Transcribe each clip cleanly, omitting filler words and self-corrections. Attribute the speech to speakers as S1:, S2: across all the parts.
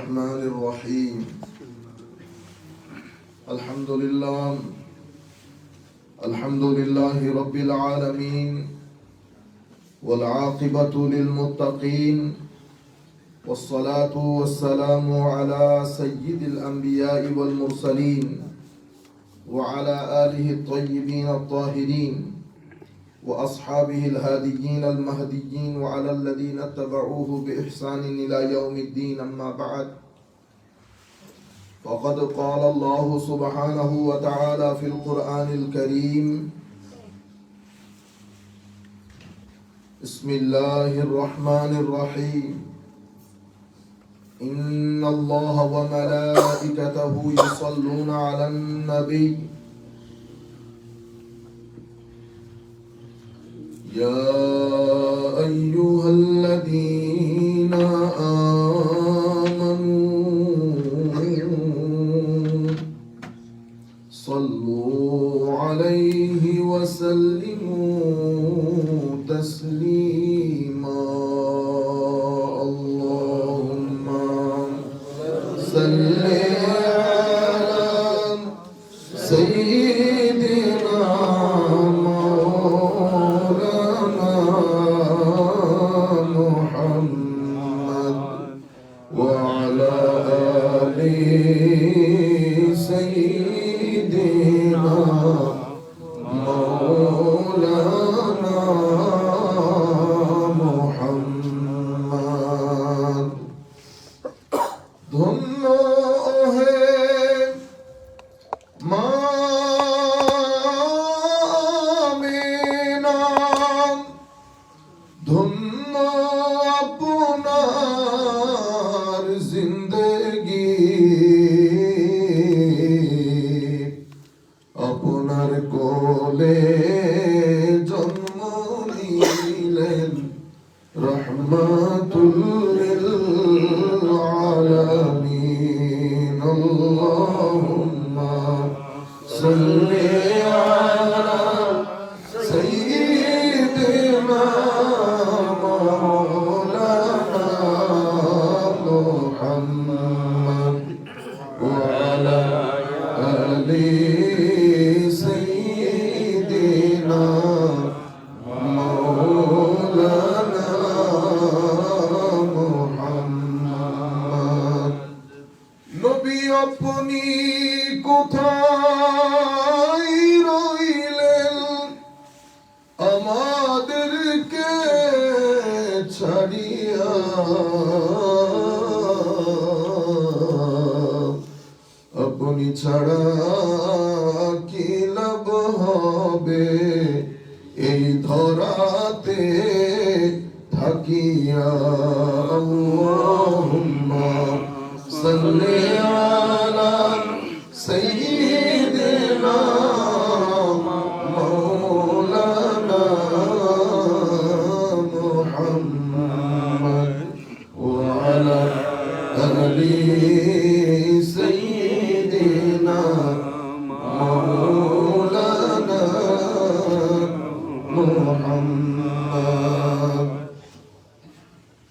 S1: الرحمن الرحيم الحمد لله رب العالمين والعاقبة للمتقين والصلاة والسلام على سيد الأنبياء والمرسلين وعلى آله الطيبين الطاهرين وأصحابه الهاديين المهديين وعلى الذين اتبعوه بإحسان إلى يوم الدين. أما بعد، فقد قال الله سبحانه وتعالى في القرآن الكريم: بسم الله الرحمن الرحيم إن الله وملائكته يصلون على النبي يا أيها الذين آمنوا صلوا عليه وسلموا تسليما. اللهم صل على سيدنا وعلى آل سيدنا مولانا محمد. ধন্য হে মা আমিনা, ধন্য আপনার জিন্দগি, আপনার কোলে জন্ম নিলেন রহমাতুল লিল আলামিন। আল্লাহুম্মা সাল্লি আলা সাইয়্যিদিনা মাওলানা মুহাম্মদ ওয়া আলা আলি সাইয়্যিদিনা মাওলানা মুহাম্মদ। নবী আপনি কোথায় রইলেন আমাদেরকে ছাড়িয়া? আপনি ছাড়া কি লাভ হবে এই ধরাতে থাকিয়া? আল্লাহুম্মা সাল্লি আলা সাইয়্যিদিনা মাওলানা মুহাম্মদ ওয়া আলা আলি সাইয়্যিদিনা মাওলানা মুহাম্মদ।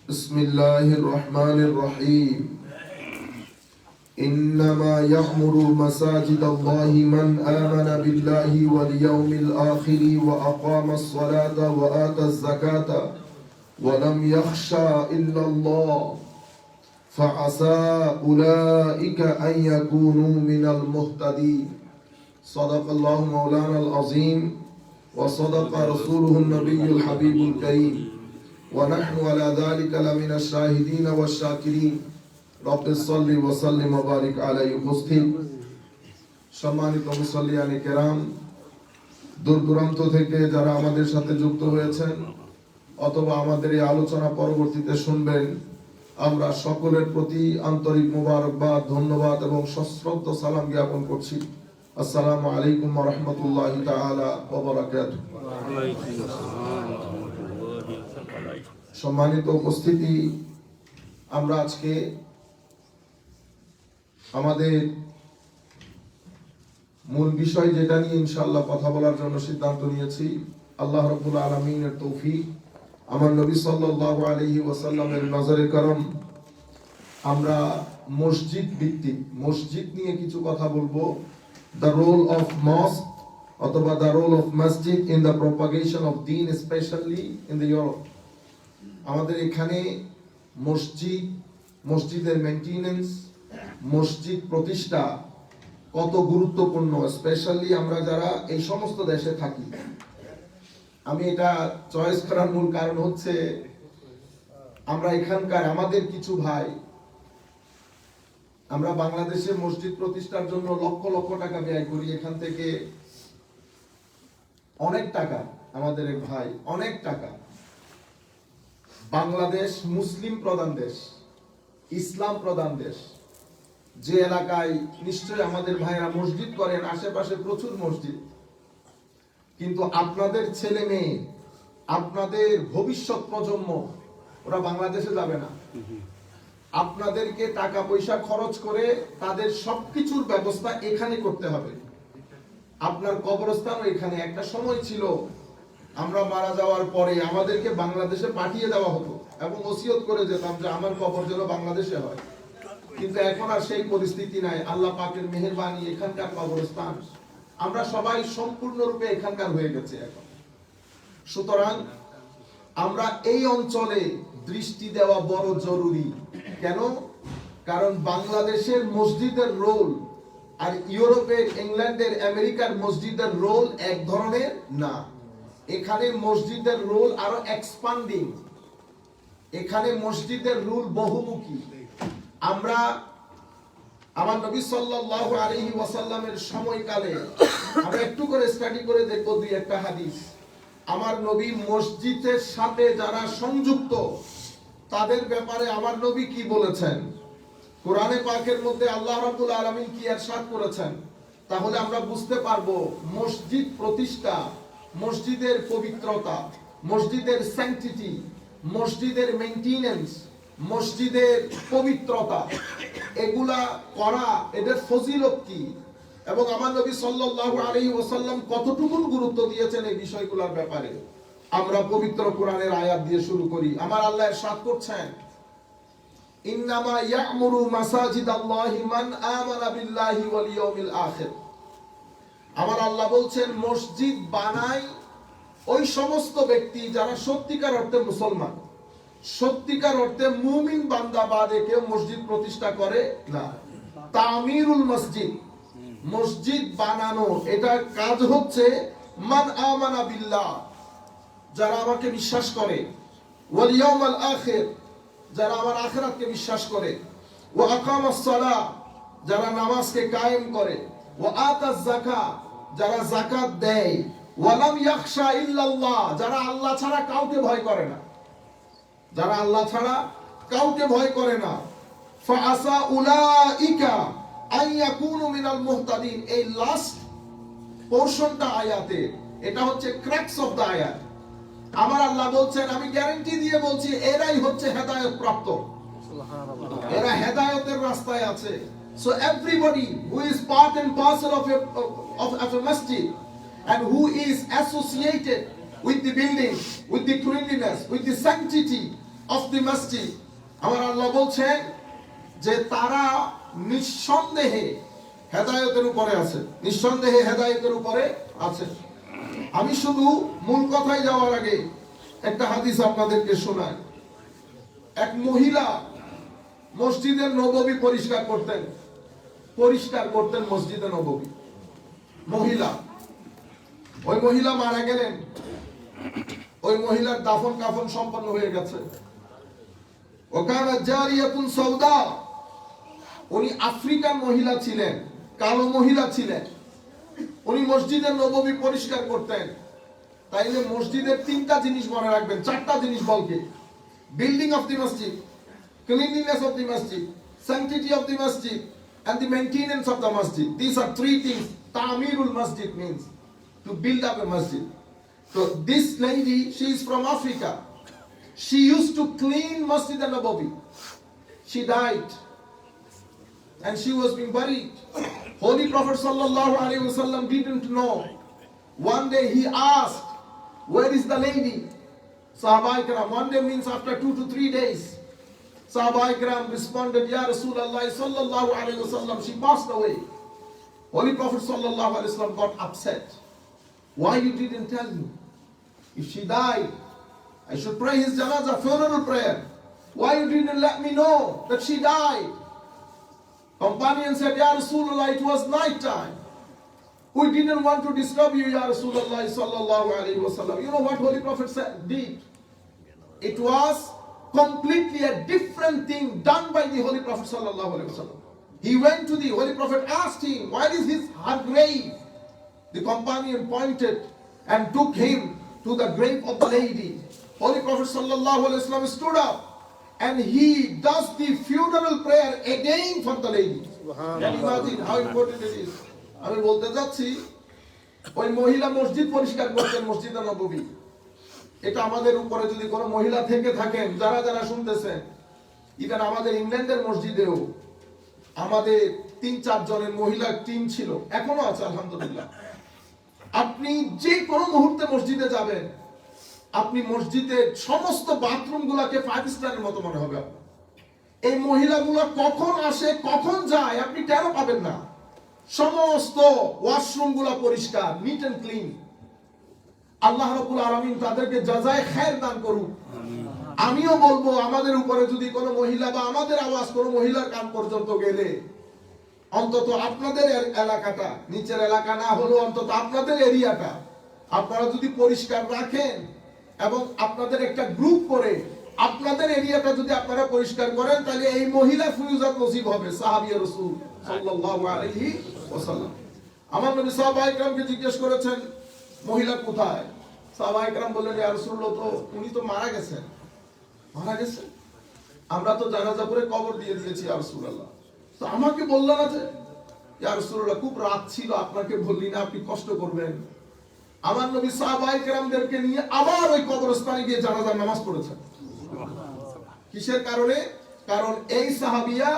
S1: বিসমিল্লাহির রহমানির রহিম। إنما يعمر مساجد الله من آمن بالله واليوم الآخر وأقام الصلاة وآتى الزكاة ولم يخشى إلا الله فعسى أولئك أن يكونوا من المهتدين. صدق الله مولانا العظيم وصدق رسوله النبي الحبيب الكريم ونحن على ذلك لمن الشاهدين والشاكرين. রব্বে সাল্লি ওয়া সাল্লিম ওয়া বারিক আলাইহি। উপস্থিত সম্মানিত মুসল্লিয়ানে কেরাম, দূর দূরান্ত থেকে যারা আমাদের সাথে যুক্ত হয়েছেন অথবা আমাদের এই আলোচনা পরবর্তীতে শুনবেন, আমরা সকলের প্রতি আন্তরিক মোবারকবাদ, ধন্যবাদ এবং সশ্রদ্ধ সালাম জ্ঞাপন করছি। আসসালামু আলাইকুম ওয়া রাহমাতুল্লাহি তাআলা ওয়া বারাকাতুহু। সম্মানিত উপস্থিতি, আমরা আজকে আমাদের মূল বিষয় যেটা নিয়ে ইনশাআল্লাহ কথা বলার জন্য সিদ্ধান্ত নিয়েছি, আল্লাহ রাব্বুল আলামিনের তৌফিক, আমার নবী সাল্লাল্লাহু আলাইহি ওয়াসাল্লামের নজরে করম, আমরা মসজিদ ভিত্তিক মসজিদ নিয়ে কিছু কথা বলবো, দ্য রোল অফ মস্ক অথবা দ্য রোল অফ মসজিদ ইন দ্য প্রপাগেশন অফ দিন, স্পেশালি ইন দ্য ইউরোপ। আমাদের এখানে মসজিদের মেইনটেনেন্স, মসজিদ প্রতিষ্ঠা কত গুরুত্বপূর্ণ, স্পেশালি আমরা যারা এই সমস্ত দেশে থাকি। আমি এটা চয়েস করার মূল কারণ হচ্ছে আমরা এখানকার আমাদের কিছু ভাই, আমরা বাংলাদেশে মসজিদ প্রতিষ্ঠার জন্য লক্ষ লক্ষ টাকা ব্যয় করি। এখান থেকে অনেক টাকা, আমাদের এক ভাই অনেক টাকা। বাংলাদেশ মুসলিম প্রধান দেশ, ইসলাম প্রধান দেশ, যে এলাকায় নিশ্চয়ই আমাদের ভাইরা মসজিদ করেন, আশেপাশে প্রচুর মসজিদ, কিন্তু আপনাদের ছেলে মেয়ে, আপনাদের ভবিষ্যৎ প্রজন্ম ওরা বাংলাদেশে যাবে না। আপনাদেরকে টাকা পয়সা খরচ করে তাদের সবকিছুর ব্যবস্থা এখানে করতে হবে। আপনার কবরস্থানও এখানে। একটা সময় ছিল আমরা মারা যাওয়ার পরে আমাদেরকে বাংলাদেশে পাঠিয়ে দেওয়া হতো এবং ওসিয়ত করে যেতাম যে আমার কবর যেন বাংলাদেশে হয়, কিন্তু এখন আর সেই পরিস্থিতি নাই। আল্লাহ পাকের মেহেরবানি, এখানকার কবরস্থান আমরা সবাই সম্পূর্ণরূপে এখানকার হয়ে গেছে এখন। সুতরাং আমরা এই অঞ্চলে দৃষ্টি দেওয়া বড় জরুরি। কেন? কারণ বাংলাদেশের মসজিদের রোল আর ইউরোপের, ইংল্যান্ডের, আমেরিকার মসজিদের রোল এক ধরনের না। এখানে মসজিদের রোল আরো এক্সপান্ডিং, এখানে মসজিদের রোল বহুমুখী। আমরা আমার নবী সাল্লাল্লাহু আলাইহি ওয়াসাল্লামের সময়কালে আমরা একটু করে স্টাডি করে দেখব দুই একটা হাদিস। আমার নবী মসজিদের সাথে যারা সংযুক্ত তাদের ব্যাপারে আমার নবী কি বলেছেন, কোরআনে পাকের মধ্যে আল্লাহ রাব্বুল আলামিন কি ইরশাদ করেছেন, তাহলে আমরা বুঝতে পারবো মসজিদ প্রতিষ্ঠা, মসজিদের পবিত্রতা, মসজিদের স্যাংটিটি, মসজিদের মেইনটেনেন্স, মসজিদের পবিত্রতা, এগুলা করা, এদের ফজিলত কি, এবং আমার নবী সাল্লাল্লাহু আলাইহি ওয়াসাল্লাম কতটুকু গুরুত্ব দিয়েছেন এই বিষয়গুলোর ব্যাপারে। আমরা পবিত্র কোরআনের আয়াত দিয়ে শুরু করি। আমার আল্লাহ ইরশাদ করছেন, ইন্নামা ইয়া'মুরু মাসাজিদাল্লাহি মান আমানা বিল্লাহি ওয়াল ইয়াউমিল আখির। আমার আল্লাহ বলছেন মসজিদ বানায় ওই সমস্ত ব্যক্তি যারা সত্যিকার অর্থে মুসলমান, সত্যিকার অর্থে মুমিন বান্দা বাদে কেউ মসজিদ প্রতিষ্ঠা করে না। তামিরুল মসজিদ, মসজিদ বানানো, এটার কাজ হচ্ছে মান আমানা বিল্লাহ, যারা আমাকে বিশ্বাস করে, ওয়াল ইয়াউমিল আখির, যারা আমার আখিরাতকে বিশ্বাস করে, ওয়া আকামাস সালাহ, যারা নামাজকে কায়েম করে, ওয়া আতাজ যাকাত, যারা যাকাত দেয়, ওয়া লাম ইয়াখশা ইল্লাল্লাহ, যারা আল্লাহ ছাড়া কাউকে ভয় করে না, যারা আল্লাহ ছাড়া কাউকে ভয় করে না। ফাআসা উলাইকা আইয়াকুনু মিনাল মুহতাদিন। এই লাস্ট পোরশনটা আয়াতে, এটা হচ্ছে ক্র্যাক্স অফ দা আয়াত। আমার আল্লাহ বলছেন, আমি গ্যারান্টি দিয়ে বলছি, এরাই হচ্ছে হেদায়েত প্রাপ্ত, এরা হেদায়েতের রাস্তায় আছে। So everybody who is part and parcel of a masjid and who is associated with the building, with the cleanliness, with the sanctity of the masjid, আমার আল্লাহ বলছেন যে তারা নিঃসন্দেহে হেদায়েতের উপরে আছে, নিঃসন্দেহে হেদায়েতের উপরে আছে। আমি শুধু মূল কথায় যাওয়ার আগে একটা হাদিস আপনাদেরকে শোনাই। এক মহিলা মসজিদের নববী পরিষ্কার করতেন মসজিদে নববী। মহিলা, ওই মহিলা মারা গেলেন, ওই মহিলার দাফন কাফন সম্পন্ন হয়ে গেছে। ওকানা জারিয়াতুন সাউদা, উনি আফ্রিকান মহিলা ছিলেন, কালো মহিলা ছিলেন। উনি মসজিদের নববী পরিষ্কার করতেন। তাইলে মসজিদের তিনটা জিনিস মনে রাখবেন, চারটা জিনিস বলকে: বিল্ডিং অফ দি মসজিদ, cleanliness of the masjid, sanctity of the masjid, and the maintenance of the masjid. These are three things. Ta'mirul masjid means to build up a masjid. So this lady, she is from Africa. She used to clean Masjid al-Nabawi. She died and she was being buried. Holy Prophet sallallahu alaihi wasallam didn't know. One day he asked, where is the lady? Sahaba ikram, one day means after 2 to 3 days. Sahaba Ikram responded, Ya Rasulullah sallallahu alayhi wasallam, she passed away. Holy Prophet sallallahu alayhi wasallam got upset. Why you didn't tell me? If she died, I should pray his janazah, funeral prayer. Why you didn't let me know that she died? Companion said, Ya Rasulullah, it was night time. We didn't want to disturb you, Ya Rasulullah sallallahu alayhi wasallam. You know what Holy Prophet did? It was completely a different thing done by the Holy Prophet sallallahu alayhi wasallam. He went to the Holy Prophet, asked him, where is her grave? The companion pointed and took him to the grave of the lady. Holy Prophet sallallahu alayhi wasallam stood up and he does the funeral prayer again for the lady. Can you imagine how important it is? আমি বলতে যাচ্ছি ওই মহিলা মসজিদ পরিষ্কার করতেন, মসজিদে নববী। এটা আমাদের উপরে যদি কোনো মহিলা থেকে থাকেন, যারা যারা শুনতেছেন, ইভেন আমাদের ইংল্যান্ডের মসজিদেও আমাদের ৩-৪ জনের মহিলা টিম ছিল, এখনো আছে আলহামদুলিল্লাহ। আপনি যে কোনো মুহূর্তে মসজিদে যাবেন, আপনি মসজিদের সমস্ত বাথরুমগুলোকে 5 স্টারের মতো মনে হবে আপনার। এই মহিলাগুলো কখন আসে কখন যায় আপনি টেরও পাবেন না। সমস্ত ওয়াশরুমগুলো পরিষ্কার, নিট এন্ড ক্লিন। আল্লাহ রাব্বুল আলামিন তাদেরকে জাযায়ে খায়ের দান করুক। আমিও বলবো, আমাদের উপরে যদি কোনো মহিলা বা আমাদের আওয়াজ কোনো মহিলার কান পর্যন্ত গেলে, অন্তত আপনাদের এলাকাটা, নিচের এলাকা না হলেও অন্তত আপনাদের এরিয়াটা আপনারা যদি পরিষ্কার রাখেন এবং আপনাদের একটা গ্রুপ করে আপনাদের এরিয়াটা যদি আপনারা পরিষ্কার করেন, তাহলে এই মহিলা ফিউজাত নসিব হবে। সাহাবিয়ে রাসূল সাল্লাল্লাহু আলাইহি ওয়াসাল্লাম। আমার নবী সাহাবায়ে কেরামকে জিজ্ঞেস করেছেন, মহিলা কোথায়? সাহাবায়ে কেরাম বললেন, ইয়া রাসূলুল্লাহ, তো উনি তো মারা গেছেন। মারা গেছেন? আমরা তো জানাজা করে কবর দিয়ে দিয়েছি ইয়া রাসূলুল্লাহ। তো আমাকে বললেন না যে, ইয়া রাসূলুল্লাহ, খুব রাত ছিল, আপনাকে বললি না, আপনি কষ্ট করবেন। আমার নবী সাহাবায়ে কেরামদেরকে নিয়ে আবার ওই কবরস্থানে গিয়ে জানাজার নামাজ পড়েছেন। কিসের কারণে? কারণ এই সাহাবিয়া,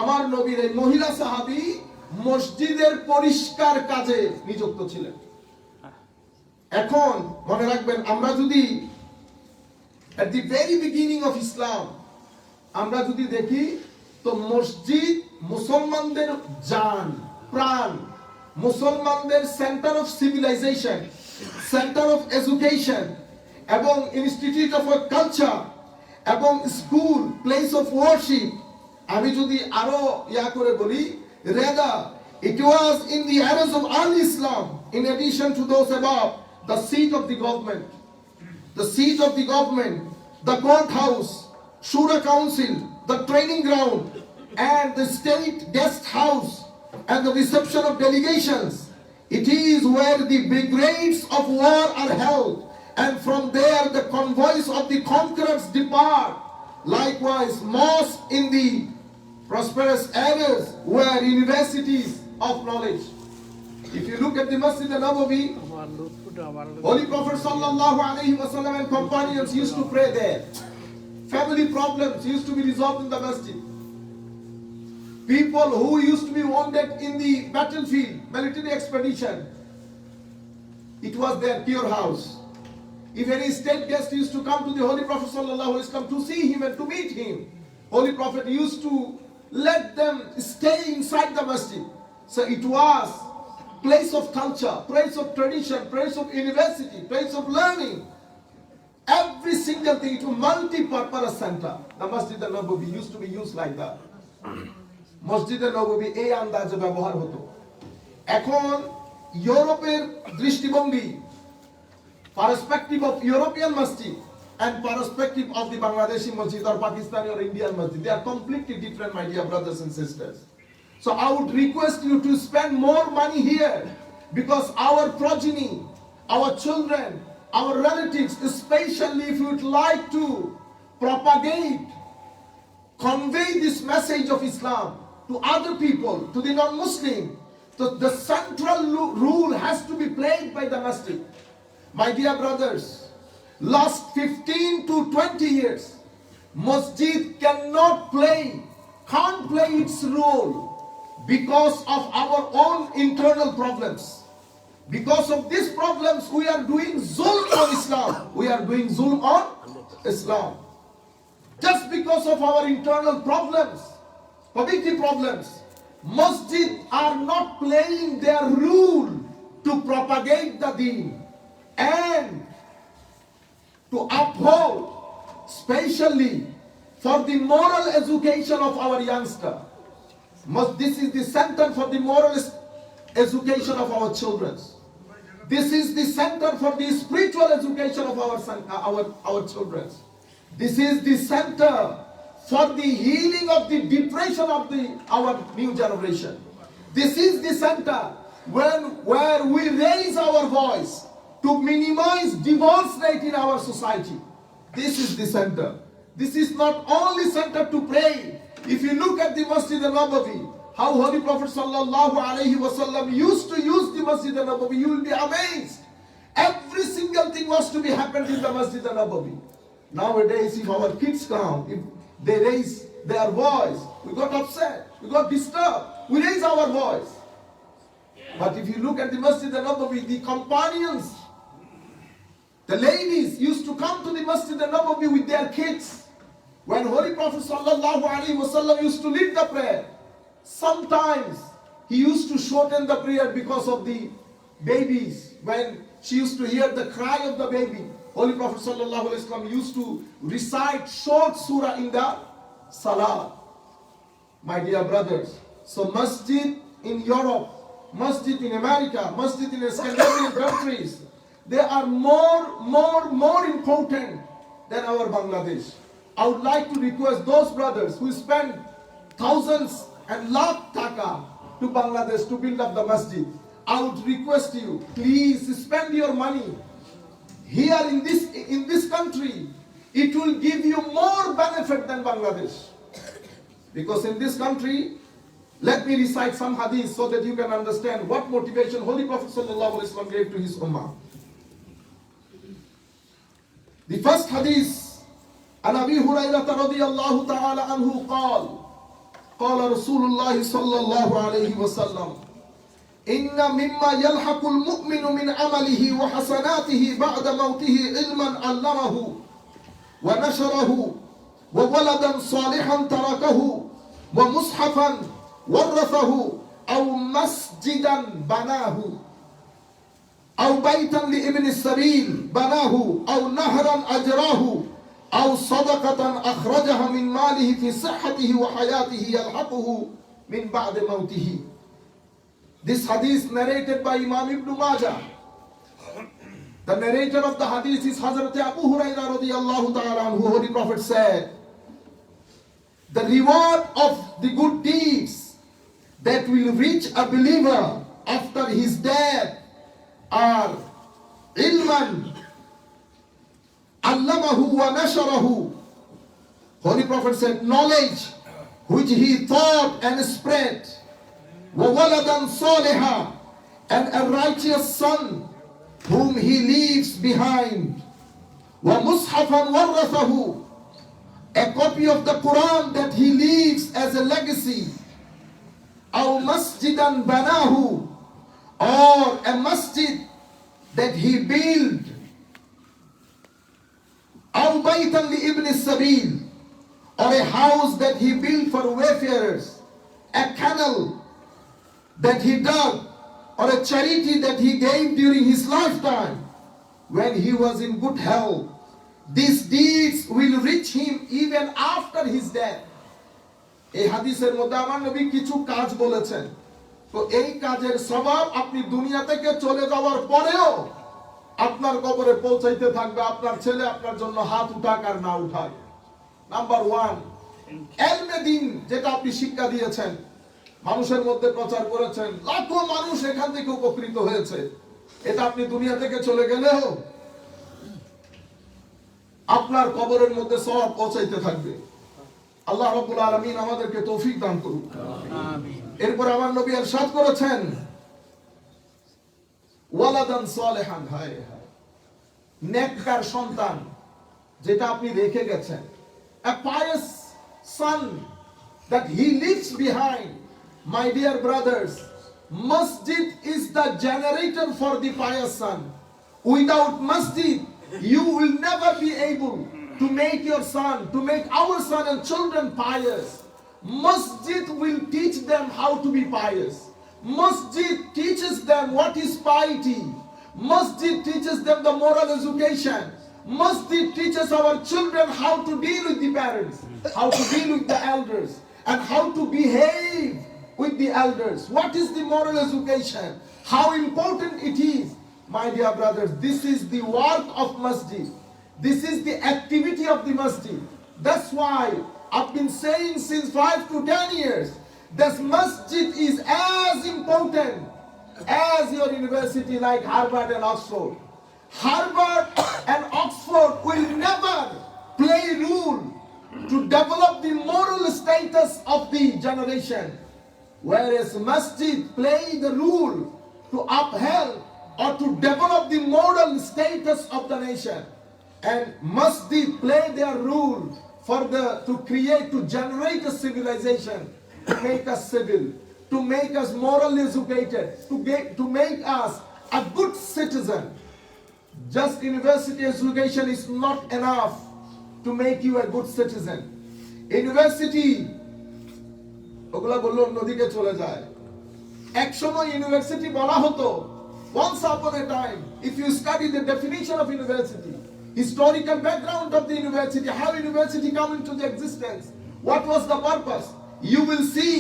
S1: আমার নবীর এই মহিলা সাহাবী মসজিদের পরিষ্কার কাজে নিযুক্ত ছিলেন। এখন মনে রাখবেন, আমরা যদি at the very beginning of Islam আমরা যদি দেখি, তো মসজিদ মুসলমানদের জান, প্রাণ, মুসলমানদের centre of civilisation, centre of education এবং ইনস্টিটিউট অফ কালচার এবং স্কুল, প্লেস অফ ওয়ার্শিপ। আমি যদি আরো করে বলি, rather it was in the eras of al-Islam, in addition to those above, the seat of the government, the courthouse, shura council, the training ground, and the state guest house and the reception of delegations. It is where the brigades of war are held, and from there the convoys of the conquerors depart. Likewise, mosques in the prosperous areas were universities of knowledge. If you look at the Masjid al-Nabawi, Holy Prophet sallallahu alaihi wasallam and companions used to pray there. Family problems used to be resolved in the masjid. People who used to be wounded in the battlefield, military expedition, it was their pure house. If any state guest used to come to the Holy Prophet sallallahu alaihi wasallam to see him and to meet him, Holy Prophet used to let them stay inside the masjid. So it was place of culture, place of tradition, place of university, place of learning. Every single thing, to multi-purpose center. The Masjid al-Nabawi used to be used like that. Masjid al-Nabawi এই আন্দাজে ব্যবহার হতো। এখন ইউরোপের দৃষ্টিভঙ্গি, perspective of European masjid and perspective of the Bangladeshi masjid or Pakistani or Indian masjid, they are completely different, my dear brothers and sisters. So I would request you to spend more money here, because our progeny, our children, our relatives, especially if you would like to propagate, convey this message of Islam to other people, to the non-Muslim, so the central role has to be played by the masjid. My dear brothers, last 15 to 20 years, masjid can't play its role because of our own internal problems. Because of these problems, we are doing zulm on Islam. We are doing zulm on Islam. Just because of our internal problems, community problems, masjid are not playing their role to propagate the deen and to uphold, especially for the moral education of our youngster. This is the center for the moral education of our children. This is the center for the spiritual education of our children. This is the center for the healing of the depression of our new generation. This is the center where we raise our voice to minimize divorce rate in our society. This is the center. This is not only center to pray. If you look at the Masjid al-Nabawi, how Holy Prophet sallallahu alaihi wasallam used to use the Masjid al-Nabawi, you will be amazed. Every single thing was to be happened in the Masjid al-Nabawi. Nowadays, if our kids come, if they raise their voice, we got upset, we got disturbed, we raise our voice. But if you look at the Masjid al-Nabawi, the companions, the ladies used to come to the Masjid al-Nabawi with their kids. When Holy Prophet sallallahu alaihi wasallam used to lead the prayer, sometimes he used to shorten the prayer because of the babies. When she used to hear the cry of the baby, Holy Prophet sallallahu alaihi wasallam used to recite short surah in the salah. My dear brothers, so masjid in Europe, masjid in America, masjid in Scandinavian countries, they are more important than our Bangladesh. I would like to request those brothers who spend thousands and lakh taka to Bangladesh to build up the masjid. I would request you, please spend your money here in this country. It will give you more benefit than Bangladesh. Because in this country, let me recite some hadith so that you can understand what motivation Holy Prophet sallallahu alaihi wasallam gave to his ummah. The first hadith, عن أبي هريرة رضي الله تعالى عنه قال رسول الله صلى الله عليه وسلم إن مما يلحق المؤمن من عمله وحسناته بعد موته علما علمه ونشره وولدا صالحا تركه ومصحفا ورثه أو مسجدا بناه أو بيتا لابن السبيل بناه أو نهرا أجراه أو صدقة أخرجها من ماله في صحته وحياته يلحقه من بعد موته. This hadith narrated by Imam Ibn Majah. The narrator of the hadith is Hazrat Abu Hurairah radiyallahu ta'ala anhu. Holy Prophet said, the reward of the good deeds that will reach a believer after his death are ilman allamahu wa nasharahu. Holy Prophet said, knowledge which he taught and spread, wa waladan saliha, and a righteous son whom he leaves behind, wa mushafan warathahu, a copy of the Quran that he leaves as a legacy, aw masjidan banahu, or a masjid that he built, aw baytan li ibn sabil, or a house that he built for wayfarers, a canal that he dug, or a charity that he gave during his lifetime when he was in good health. These deeds will reach him even after his death. এই হাদিসের মধ্যে আমার নবী কিছু কাজ বলেছেন। তো এই কাজের সওয়াব আপনি দুনিয়া থেকে চলে যাওয়ার পরেও আপনার কবরে পৌঁছাইতে থাকবে, আপনার ছেলে আপনার জন্য হাত উঠাক আর না উঠাক। নাম্বার 1, ইলমে দ্বীন, যেটা আপনি শিক্ষা দিয়েছেন, মানুষের মধ্যে প্রচার করেছেন, লাখো মানুষ এখান থেকে উপকৃত হয়েছে, এটা আপনি দুনিয়া থেকে চলে গেলেও আপনার কবরের মধ্যে সওয়াব পৌঁছাইতে থাকবে। আল্লাহ রাব্বুল আলামিন আমাদেরকে তৌফিক দান করুন। আমিন। এরপর আমার নবী ইরশাদ করেছেন, ওয়ালাদান সালিহান, হায় হায়, নেককার সন্তান যেটা আপনি রেখে গেছেন, a pious son that he leaves behind. My dear brothers, masjid is the generator for the pious son. Without masjid, you will never be able to make your son, to make our son and children pious. Masjid will teach them how to be pious. Masjid teaches them what is piety. Masjid teaches them the moral education. Masjid teaches our children how to deal with the parents, how to deal with the elders, and how to behave with the elders. What is the moral education? How important it is. My dear brothers, this is the work of masjid. This is the activity of the masjid. That's why I've been saying since 5 to 10 years, this masjid is as important as your university like Harvard and Oxford. Harvard and Oxford will never play role to develop the moral status of the generation, whereas masjid play the role to uphold or to develop the moral status of the nation. And masjid play their role to generate a civilization, to make us civil, to make us morally educated, to make us a good citizen. Just university education is not enough to make you a good citizen. University ওগুলা বললো অন্যদিকে চলে যায়। একসময় university বলা হতো, once upon a time, if you study the definition of university, historical background of the university, how university come into the existence, what was the purpose, you will see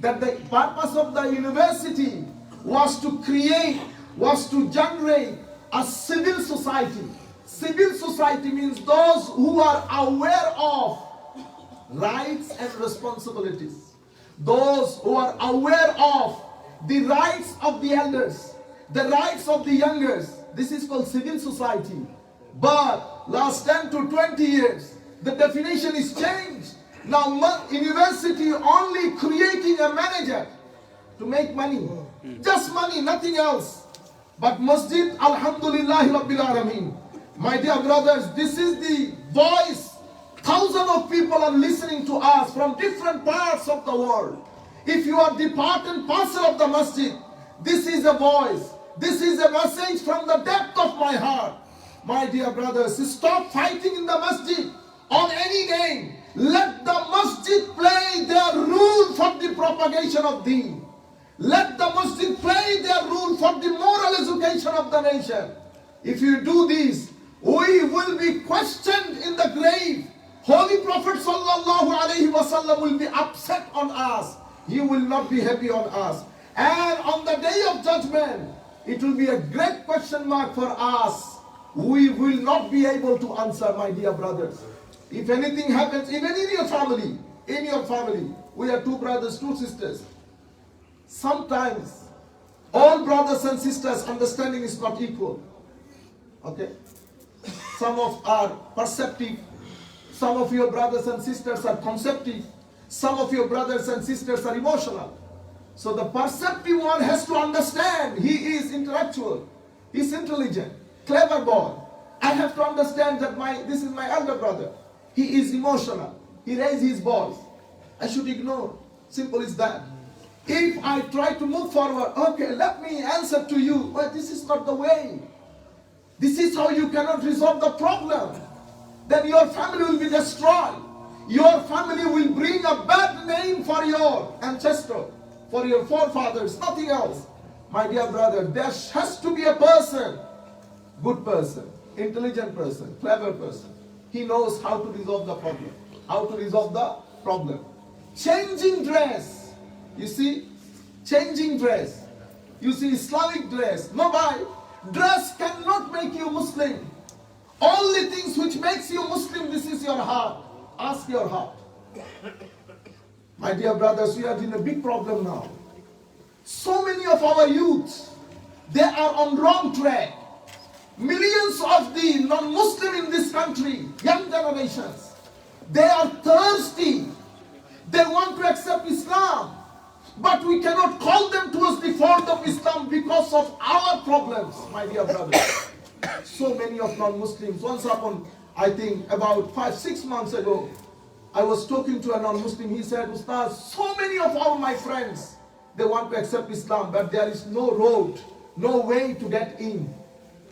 S1: that the purpose of the university was to generate a civil society. Civil society means those who are aware of rights and responsibilities. Those who are aware of the rights of the elders, the rights of the youngers. This is called civil society. But last 10 to 20 years, the definition is changed. Now university only creating a manager to make money. Just money, nothing else. But masjid, alhamdulillah rabbil alameen. My dear brothers, this is the voice. Thousands of people are listening to us from different parts of the world. If you are the part and parcel of the masjid, this is a voice. This is a message from the depth of my heart. My dear brothers, stop fighting in the masjid on any game. Let the masjid play their role for the propagation of deen. Let the masjid play their role for the moral education of the nation. If you do this, we will be questioned in the grave. Holy Prophet sallallahu alaihi wasallam will be upset on us. He will not be happy on us. And on the day of judgment, it will be a great question mark for us. We will not be able to answer, my dear brothers. If anything happens, even in your family, we are 2 brothers, 2 sisters. Sometimes, all brothers and sisters' understanding is not equal. Okay? Some of are perceptive. Some of your brothers and sisters are conceptive. Some of your brothers and sisters are emotional. So the perceptive one has to understand. He is intellectual. He's intelligent. Clever boy. I have to understand that this is my elder brother. He is emotional. He raised his voice. I should ignore. Simple as that. If I try to move forward, okay, let me answer to you. But this is not the way. This is how you cannot resolve the problem. Then your family will be destroyed. Your family will bring a bad name for your ancestor, for your forefathers, nothing else. My dear brother, there has to be a person, good person, intelligent person, clever person. He knows how to resolve the problem. How to resolve the problem. Changing dress. You see? Changing dress. You see, Islamic dress. No, dress cannot make you Muslim. Only things which makes you Muslim, this is your heart. Ask your heart. My dear brothers, we are in a big problem now. So many of our youth, they are on wrong track. Millions of the non-Muslim in this country, young generations, they are thirsty. They want to accept Islam. But we cannot call them towards the fold of Islam because of our problems, my dear brothers. So many of non-Muslims, once upon, I think about 5-6 months ago, I was talking to a non-Muslim. He said, Ustaz, so many of all my friends, they want to accept Islam, but there is no road, no way to get in.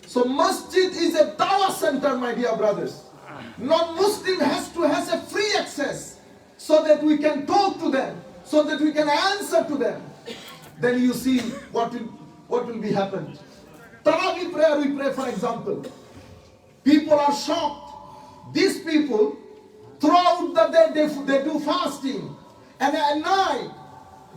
S1: So masjid is a dawah center, my dear brothers. Non-Muslim has to have a free access so that we can talk to them, so that we can answer to them. Then you see what will be happened. Tarawih prayer we pray, for example. People are shocked. These people, throughout the day, they do fasting. And at night,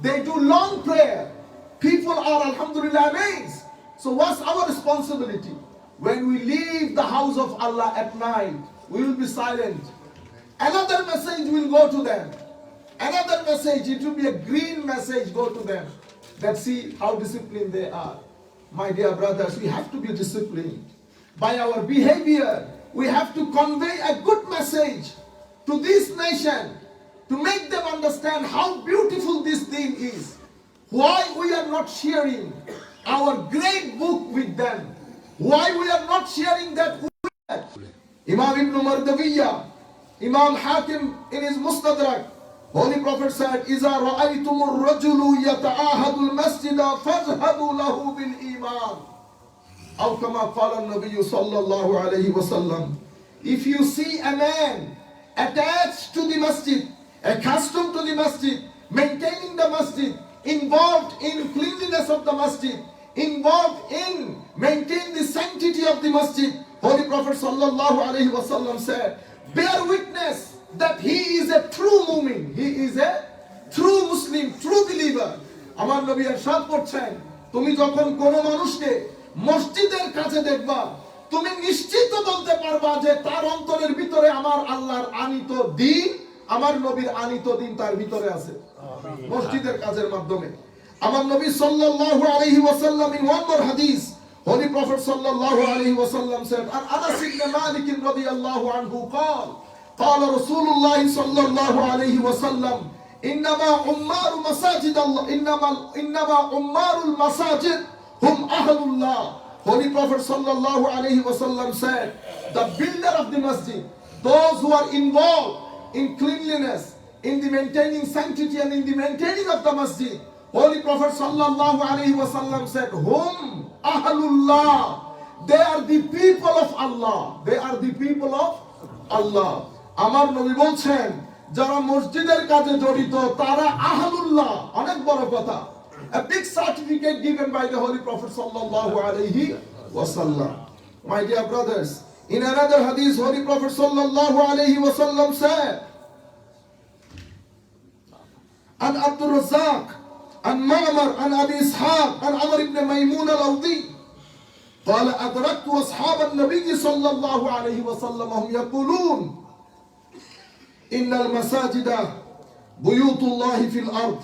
S1: they do long prayer. People are, alhamdulillah, amazed. So what's our responsibility? When we leave the house of Allah at night, we will be silent. Another message will go to them. Another message, it will be a green message, go to them. That see how disciplined they are. My dear brothers, we have to be disciplined. By our behavior, we have to convey a good message to this nation, to make them understand how beautiful this deen is. Why we are not sharing our great book with them. Why we are not sharing that with them. Imam Ibn Mardawiyya, Imam Hakim in his Mustadrak, Holy Prophet said, إِذَا رَأَيْتُمُ الرَّجُلُ يَتَعَاهَدُ الْمَسْجِدَ فَاذْهَبُوا لَهُ بِالْإِيمَانِ أو كما قال النبي صلى الله عليه وسلم. If you see a man attached to the masjid, accustomed to the masjid, maintaining the masjid, involved in cleanliness of the masjid, involved in maintaining the sanctity of the masjid, Holy Prophet sallallahu alaihi wasallam said, bear witness that he is a true mu'min, he is a true Muslim, true believer. আমার নবী ইরশাদ করছেন, তুমি যখন কোন মানুষকে মসজিদের কাছে দেখবা, তুমি নিশ্চিত বলতে পারবা যে তার অন্তরের ভিতরে আমার আল্লাহর আনিত দ্বীন, আমার নবীর আনিত দ্বীন তার ভিতরে আছে। মসজিদের কাজের মাধ্যমে আমার নবী সাল্লাল্লাহু আলাইহি ওয়াসাল্লাম in one more hadith, Holy Prophet sallallahu alayhi wa sallam said, and Anas ibn Malik radiyallahu anhu قال رسول الله صلى الله عليه وسلم إنما عمار مساجد الله إنما عمار المساجد هم أهل الله. Holy Prophet sallallahu alayhi wa sallam said, the builder of the masjid, those who are involved in cleanliness, in the maintaining sanctity and in the maintaining of the masjid, Holy Prophet sallallahu alayhi wa sallam said, hum ahlullah, they are the people of Allah, they are the people of Allah. আমার নবী বলছেন যারা মসজিদের কাজে জড়িত তারা আহলুল্লাহ, অনেক বড় কথা, a big certificate given by the Holy Prophet sallallahu alayhi wasallam. My dear brothers, in another hadith, Holy Prophet sallallahu alayhi wasallam said, an Abdul Razzaq, an Ma'mar, an Abi Ishaq, an Amr ibn Maymun al-Awdi, قال أدركت أصحاب النبي صلى الله عليه وسلم هم يقولون إن المساجد بيوت الله في الأرض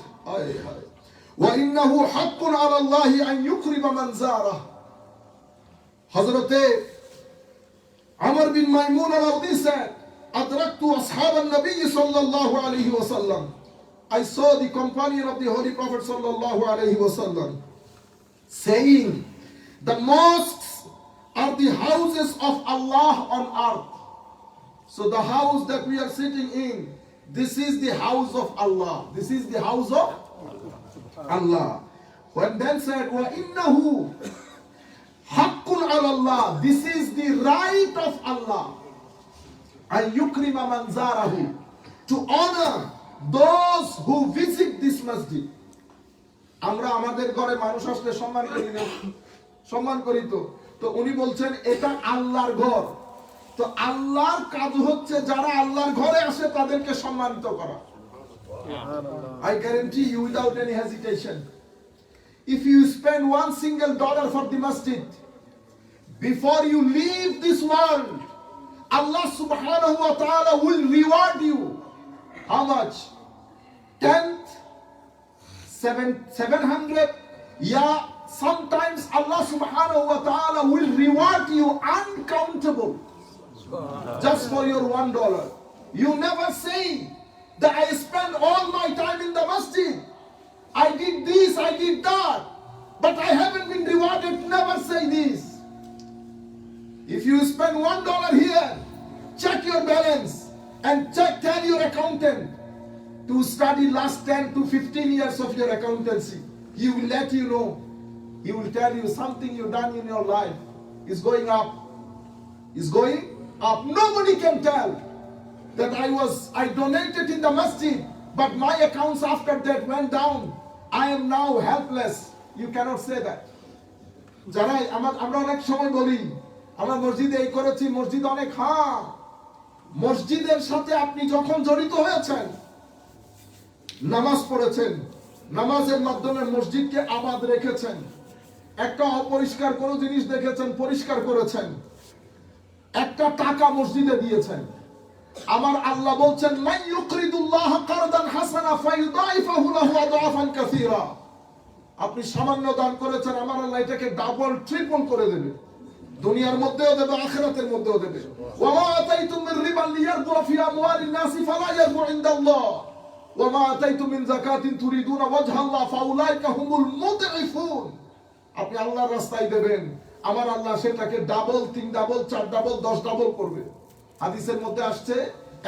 S1: وإنه حق على الله أن يكرم من زاره. حضرت عمر بن ميمون al-Awdi said, أدركت أصحاب النبي صلى الله عليه وسلم, I saw the companion of the Holy Prophet صلى الله عليه وسلم saying, the mosques are the houses of Allah on earth. So the house that we are sitting in, this is the house of Allah. This is the house of Allah. When then said, وَإِنَّهُ حَقٌّ عَلَى اللَّهِ, this is the right of Allah. أَن يُكْرِمَ مَنْ زَارَهُ, to honor those who visit this masjid. আমরা আমাদের ঘরে মানুষ আসলে সম্মান করি না, সম্মান করি তো, তো উনি বলছেন এটা আল্লাহর ঘর। তো আল্লাহর কাজ হচ্ছে যারা আল্লাহর ঘরে আসে তাদেরকে সম্মানিত করা। I guarantee you without any hesitation, if you spend one single dollar for the masjid, before you leave this world, Allah subhanahu wa ta'ala will reward you. How much? 10th, 700? Yeah, sometimes Allah subhanahu wa ta'ala will reward you uncountable. Just for your $1. You never say that I spent all my time in the masjid, I did this, I did that, but I haven't been rewarded. Never say this. If you spend $1 here, check your balance and tell your accountant to study last 10 to 15 years of your accountancy. He will let you know. He will tell you something you've done in your life is going up, is going Nobody can tell that I donated in the masjid, but my accounts after that went down. I am now helpless. You cannot say that. যারা আমরা অনেক সময় বলি আমরা মসজিদে এই করেছি, মসজিদ অনেক, হ্যাঁ, মসজিদের সাথে আপনি যখন জড়িত হয়েছেন, নামাজ পড়েছেন, নামাজের মাধ্যমে মসজিদকে আবাদ রেখেছেন, একটা অপরিষ্কার কোনো জিনিস দেখেছেন, পরিষ্কার করেছেন, একটা টাকা মসজিদে দিয়েছেন, আমার আল্লাহ বলছেন মান ইউকরিদুল্লাহ কারদান হাসানা ফায়ুদাইফাহু লাহু আদআফান কাসীরা। আপনি সামান্য দান করেছেন, আমার আল্লাহ এটাকে ডাবল ট্রিপল করে দেবে, দুনিয়ার মধ্যেও দেবে, আখিরাতের মধ্যেও দেবে। ওয়া মা আতাইতুম মির রিবান লিয়ারবু ফি আমওয়ালিন নাসি ফালা ইয়ারবু ইনদাল্লাহ ওয়া মা আতাইতুম মিন যাকাতিন তুরিদুনা ওয়াজহাল্লাহ ফাউলাইকা হুমুল মুদঈফুন। আপনি আল্লাহর রাস্তায় দেবেন, আমার আল্লাহ সেটাকে ডাবল, 3 ডাবল, 4 ডাবল, 10 ডাবল করবে। হাদিসের মধ্যে আসছে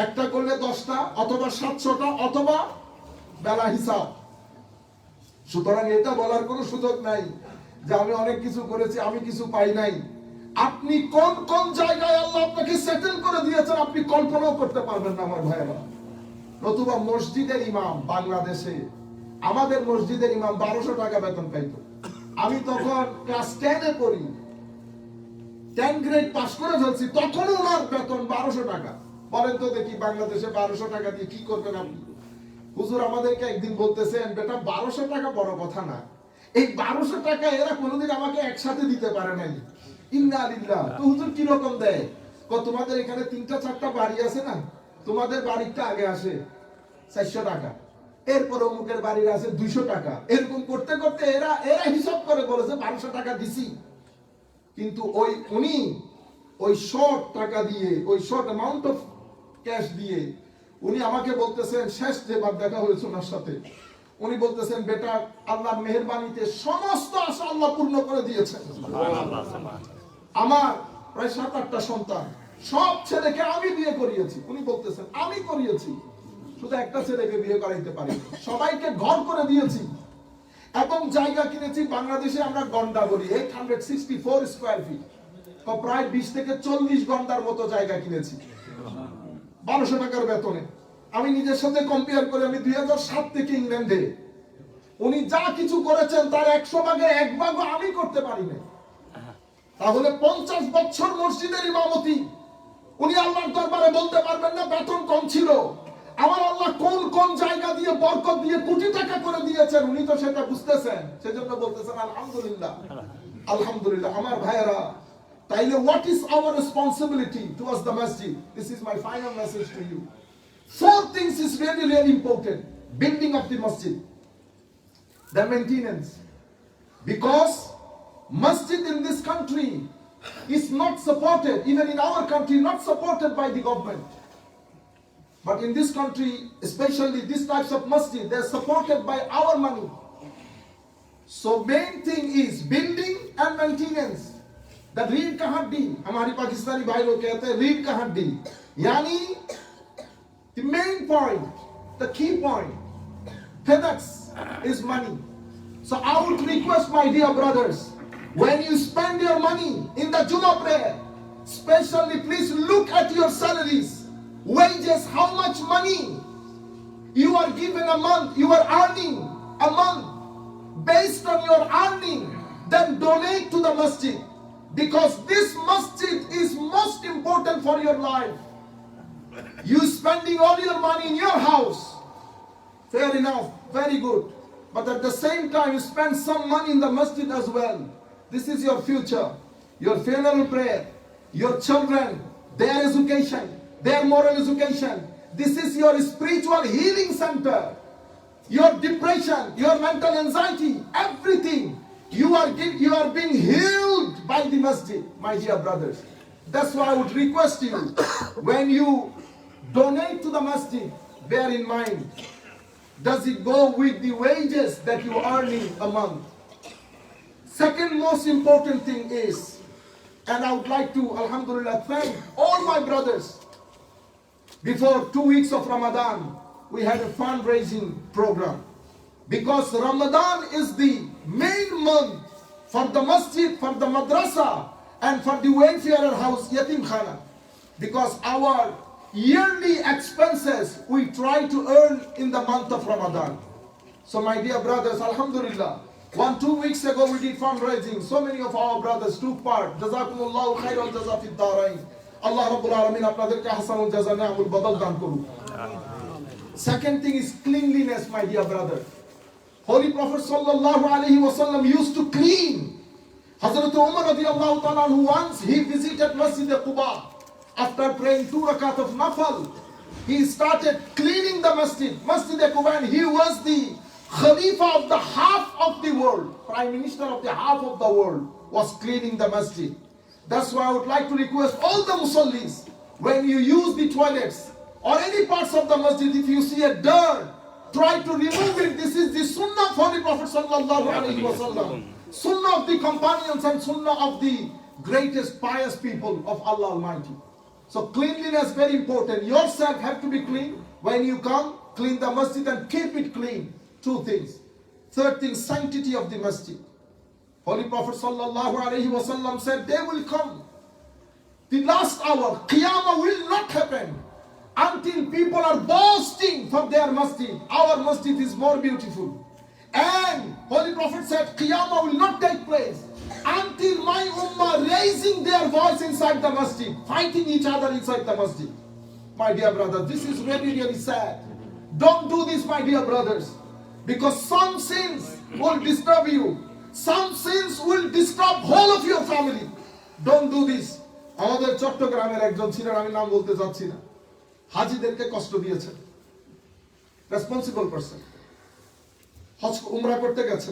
S1: একটা করলে 10টা অথবা 700টা অথবা বেলা হিসাব। সুতরাং এটা বলার কোনো সুযোগ নাই যে আমি অনেক কিছু করেছি, আমি কিছু পাই নাই। আপনি কোন কোন জায়গায় আল্লাহ আপনাকে সেটেল করে দিয়েছেন আপনি কল্পনাও করতে পারবেন না আমার ভাইয়েরা। নতুবা মসজিদের ইমাম বাংলাদেশে, আমাদের মসজিদের ইমাম 1200 টাকা বেতন পাইতো। আমি তখন ক্লাস 10-এ পড়ি, 10 গ্রেড পাস করে ফেলছি, তখনও ওনার বেতন 1200 টাকা। বলেন তো দেখি বাংলাদেশে 1200 টাকা দিয়ে কি করবেন আপনি? হুজুর আমাদেরকে একদিন বলতেছেন, বেটা 1200 টাকা বড় কথা না, এই 1200 টাকা এরা কোনোদিন আমাকে একসাথে দিতে পারে নাই। ইন্না লিল্লাহ। তো হুজুর কি রকম দেয়? তোমাদের এখানে 3টা-4টা বাড়ি আছে না, তোমাদের বাড়িটা আগে আসে 400 টাকা, এরপর অমুকের বাড়ির আছে 200 টাকা, এরকম করতে করতে এরা হিসাব করে বলেছে 1200 টাকা দিছি। কিন্তু উনি ওই শর্ট টাকা দিয়ে, ওই শর্ট অ্যামাউন্ট অফ ক্যাশ দিয়ে উনি আমাকে বলতেছেন, শেষ যেবার দেখা হয়েছে ওনার সাথে, উনি বলতেছেন, বেটা আল্লাহর মেহেরবানিতে সমস্ত আশা আল্লাহ পূর্ণ করে দিয়েছেন। আমার প্রায় 7-8টা সন্তান, সব ছেলেকে আমি বিয়ে করিয়েছি। উনি বলতেছেন আমি করিয়েছি, শুধু একটা ছেলেকে বিয়ে করাইতে পারি, সবাইকে ঘর করে দিয়েছি এবং জায়গা কিনেছি। বাংলাদেশে আমরা গন্ডা বলি 864 স্কয়ার ফিট, প্রায় 20 থেকে 40 গন্ডার মতো জায়গা কিনেছি 1200 টাকার বেতনে। আমি নিজের সাথে কম্পেয়ার করে, আমি 2007 থেকে ইংল্যান্ডে, উনি যা কিছু করেছেন তার 100 ভাগের 1 ভাগও আমি করতে পারি না। তাহলে 50 বছর মসজিদের ইমামতি, উনি আল্লাহর দরবারে বলতে পারবেন না বেতন কম ছিল। আমার আল্লাহ কোন কোন জায়গা দিয়ে বরকত দিয়ে কোটি টাকা করে দিয়েছেন, উনি তো সেটা বুঝতেছেন, সেজন্য বলতেছেন আলহামদুলিল্লাহ, আলহামদুলিল্লাহ। আমার ভাইয়েরা, তাইলে what is our responsibility towards the masjid? This is my final message to you. 4 things is really, really important. Building of the masjid, the maintenance, because masjid in this country is not supported, even in our country, not supported by the government. But in this country, especially these types of masjid, they are supported by our money. So main thing is building and maintenance. The रीढ़ का हड्डी, हमारी पाकिस्तानी भाई लोग कहते हैं रीढ़ का हड्डी, यानी the main point, the key point, FedEx is money. So I would request my dear brothers, when you spend your money in the Jummah prayer, especially please look at your salaries, wages, how much money you are given a month, you are earning a month. Based on your earning, then donate to the masjid, because this masjid is most important for your life. You spending all your money in your house, fair enough, very good, but at the same time you spend some money in the masjid as well. This is your future, your funeral prayer, your children, their education, their moral education. This is your spiritual healing center. Your depression, your mental anxiety, everything, you are being healed by the masjid, my dear brothers. That's why I would request you, when you donate to the masjid, bear in mind, does it go with the wages that you are earning a month? Second most important thing is, and I would like to, alhamdulillah, thank all my brothers. Before 2 weeks of Ramadan, we had a fundraising program, because Ramadan is the main month for the masjid, for the madrasa, and for the welfare house, Yatim Khana. Because our yearly expenses we try to earn in the month of Ramadan. So my dear brothers, alhamdulillah, 1-2 weeks ago we did fundraising. So many of our brothers took part. Jazakumullahu khairal jaza fid darain. Allah Rabbul Alamin আপনাদেরকে হাসানুল জাযা নিয়ামুল বদল দান করুন। Second thing is cleanliness, my dear brother. Holy Prophet sallallahu alaihi wasallam used to clean. Hazrat Umar radiyallahu ta'ala anhu, once he visited Masjid Quba. After praying 2 rakat of nafal, he started cleaning the masjid, Masjid Quba, and he was the Khalifa of the half of the world, Prime Minister of the half of the world, was cleaning the masjid. That's why I would like to request all the musallis, when you use the toilets or any parts of the masjid, if you see a dirt, try to remove it. This is the sunnah of Holy Prophet sallallahu alaihi wasallam, sunnah of the companions and sunnah of the greatest pious people of Allah Almighty. So cleanliness very important. Yourself have to be clean. When you come, clean the masjid and keep it clean. 2 things. Third thing, sanctity of the masjid. Holy Prophet sallallahu alaihi wasallam said, they will come. The last hour, Qiyamah will not happen until people are boasting for their masjid. Our masjid is more beautiful. And Holy Prophet said, Qiyamah will not take place until my ummah raising their voice inside the masjid, fighting each other inside the masjid. My dear brothers, this is really, really sad. Don't do this, my dear brothers, because some sins will disturb you. Some sins will disturb whole of your family. Don't do this. আমাদের চট্টগ্রামের একজন ছিলেন, আমি নাম বলতে চাচ্ছি না, হাজিদেরকে কষ্ট দিয়েছেন, রেসপন্সিবল পারসন, হজ উমরা করতে গেছে,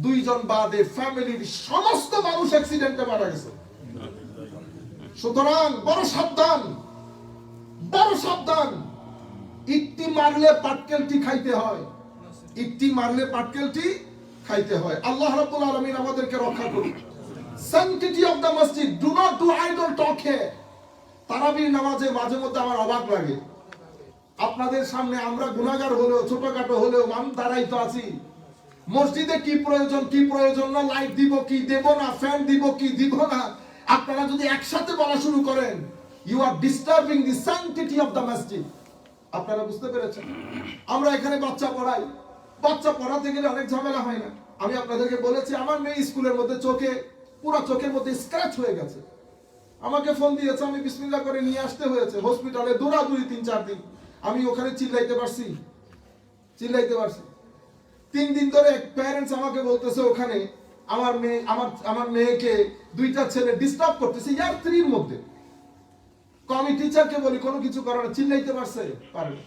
S1: 2 জন বাদে ফ্যামিলির সমস্ত মানুষ অ্যাক্সিডেন্টে মারা গেছে। সুতরাং বড় সাবধান, বড় সাবধান। ইট্টি মারলে পাটকেলটি খাইতে হয়, ইট্টি মারলে পাটকেলটি খাইতে হয়। আল্লাহ রাব্বুল আলামিন আমাদেরকে রক্ষা করুন। Sanctity of the masjid. Do not do idle talk here. তারাবির নামাজে মাঝে মধ্যে আমার অবাক লাগে। আপনাদের সামনে আমরা গুনাহগার হলেও, ছোটখাটো হলেও আমি দাঁড়াই তো আছি। মসজিদে কি প্রয়োজন না, লাইট দিব কি দেব না, ফ্যান দিব কি দিব না, আপনারা যদি একসাথে বলা শুরু করেন, you are disturbing the sanctity of the masjid. আপনারা বুঝতে পেরেছেন? আমরা এখানে বাচ্চা পড়াই, বাচ্চা পড়াতে গেলে অনেক ঝামেলা হয় না। আমি আপনাদেরকে বলেছি, আমার মেয়ে স্কুলের মধ্যে পুরো চোখের মধ্যে স্ক্র্যাচ হয়ে গেছে। আমাকে ফোন দিয়েছে, আমি বিসমিল্লাহ করে নিয়ে আসতে হয়েছে হসপিটালে, দৌড়াদৌড়ি 3-4 দিন। আমি ওখানে চিল্লাইতে পারছি। 3 দিন ধরে প্যারেন্টস আমাকে বলতেছে, ওখানে আমার মেয়েকে 2টা ছেলে ডিস্টার্ব করতেছে ইয়ার 3 এর মধ্যে। আমি টিচারকে বলি কোনো কিছু করে না, চিল্লাইতে পারে না।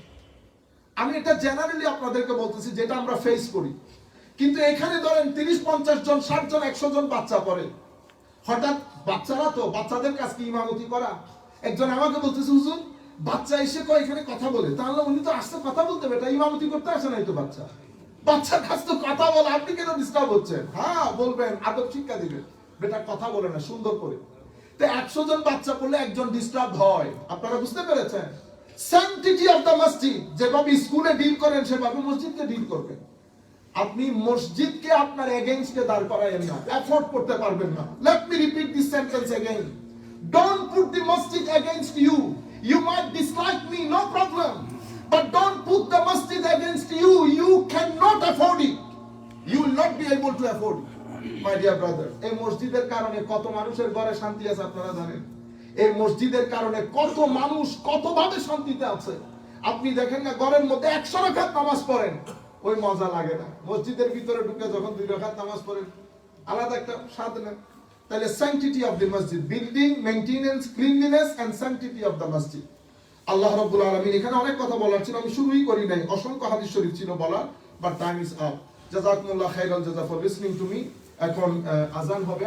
S1: আমি এটা জেনারেলি আপনাদেরকে বলতেছি যেটা আমরা ফেস করি। কিন্তু এখানে ধরেন 30-50 জন, 60 জন, 100 জন বাচ্চা পড়ে। হঠাৎ বাচ্চারা তো, বাচ্চাদের কাছে কি ইমামতি করা। একজন আমাকে বলতেছে, হুজুর বাচ্চা এসে কয় এখানে কথা বলে, তাহলে উনি তো আসতে কথা বলতে, বেটা ইমামতি করতে আসে নাই তো বাচ্চার কাছে তো কথা বলে, আপনি কেন ডিস্টার্ব হচ্ছেন? হ্যাঁ বলবেন, আদব শিক্ষা দিবেন, বেটা কথা বলে না সুন্দর করে। তো 100 জন বাচ্চা পড়লে একজন ডিস্টার্ব হয়। আপনারা বুঝতে পেরেছেন? স্যাংটিটি অফ দ্য মসজিদ, যেভাবে স্কুলে ডিল করেন সেভাবে মসজিদকে ডিল করবেন। আপনি মসজিদকে আপনার এগেইনস্টে দাঁড় করায়েন না, এফোর্ড করতে পারবেন না। Let me repeat this sentence again, don't put the masjid against you. You might dislike me, no problem, but don't put the masjid against you. You can not afford it, you will not be able to afford it. My dear brother, এই মসজিদের কারণে কত মানুষের ঘরে শান্তি আছে আপনারা জানেন? এই মসজিদের কারণে কত মানুষ কতভাবে শান্তিতে আছে। আপনি দেখেন না, ঘরের মধ্যে 100 রাকাত নামাজ পড়েন, ওই মজা লাগে না। মসজিদের ভিতরে ঢুকে যখন 2 রাকাত নামাজ পড়েন, আলাদা একটা স্বাদ না। তাহলে sanctity of the masjid, building, maintenance, cleanliness and sanctity of the masjid. Allah রাব্বুল আলামিন, এখানে অনেক কথা বলার ছিল, আমি শুরুই করি নাই, অসংখ্য হাদিস শরীফ ছিল বলার, বাট টাইম ইজ আপ। জাযাকুমুল্লাহ খাইরাল জাযা ফর লিসনিং টু মি। এখন আযান হবে।